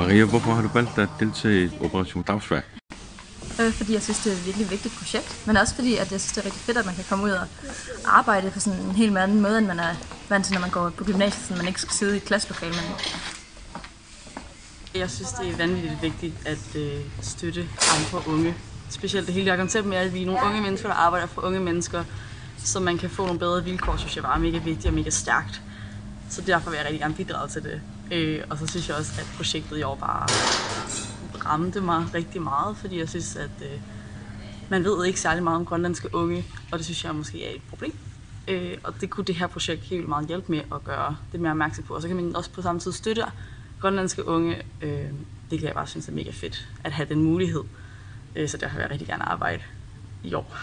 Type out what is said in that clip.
Maria, hvorfor har du valgt at deltage i Operation Dagsværk? Fordi jeg synes, det er et virkelig vigtigt projekt, men også fordi, at jeg synes, det er rigtig fedt, at man kan komme ud og arbejde på sådan en helt anden måde, end man er vant til, når man går på gymnasiet, så man ikke skal sidde i et klasselokale. Jeg synes, det er vanvittigt vigtigt at støtte andre unge. Specielt det hele koncept med, at vi er nogle unge mennesker, der arbejder for unge mennesker, så man kan få nogle bedre vilkår, synes jeg var mega vigtigt og mega stærkt. Så derfor vil jeg rigtig gerne bidrage til det. Og så synes jeg også, at projektet i år bare ramte mig rigtig meget, fordi jeg synes, at man ved ikke særlig meget om grønlandske unge, og det synes jeg måske er et problem. Og det kunne det her projekt helt meget hjælpe med at gøre det mere opmærksom på. Og så kan man også på samme tid støtte grønlandske unge. Det kan jeg bare synes er mega fedt at have den mulighed. Så derfor vil jeg rigtig gerne arbejde i år.